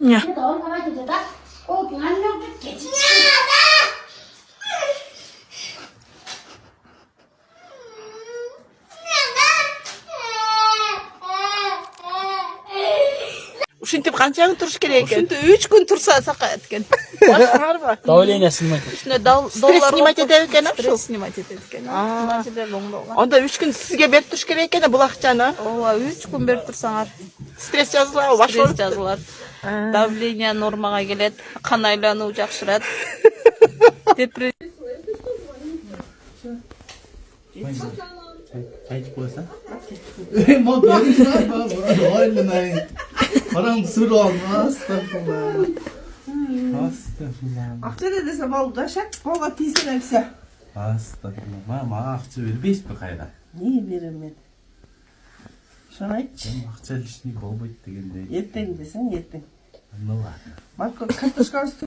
Ja. Ушинтип канча күн туруш керек экен? Ушинтип 3 күн турса сакаят экен. Башкарбы? Давление сынмайт. Үстүнө Стресс снимать этет экен, ошол. Стресс снимать этет экен. Мына жерде оңдолгон. Онда 3 күн сизге берип туруш керек экен бул акчаны. Ооба, 3 күн берип турсаңар, Стресс жазылабы? Башка стресс жазылат. Давление нормага келет, кан айлануу жакшырат. Депрессия. Çay içip koysan. Ama benim öyle param sır olmaz. Estağfurullah. Estağfurullah. Akça ne desem oldu da şak kola tiysin hepsi. Estağfurullah. Mama akçe verbeyiz mi kayra? Niye veririm ben? Şuna iç. Akçe işini bol boyut degende. Yetten desen yetten. Ne var? Bak kartoşka üstü.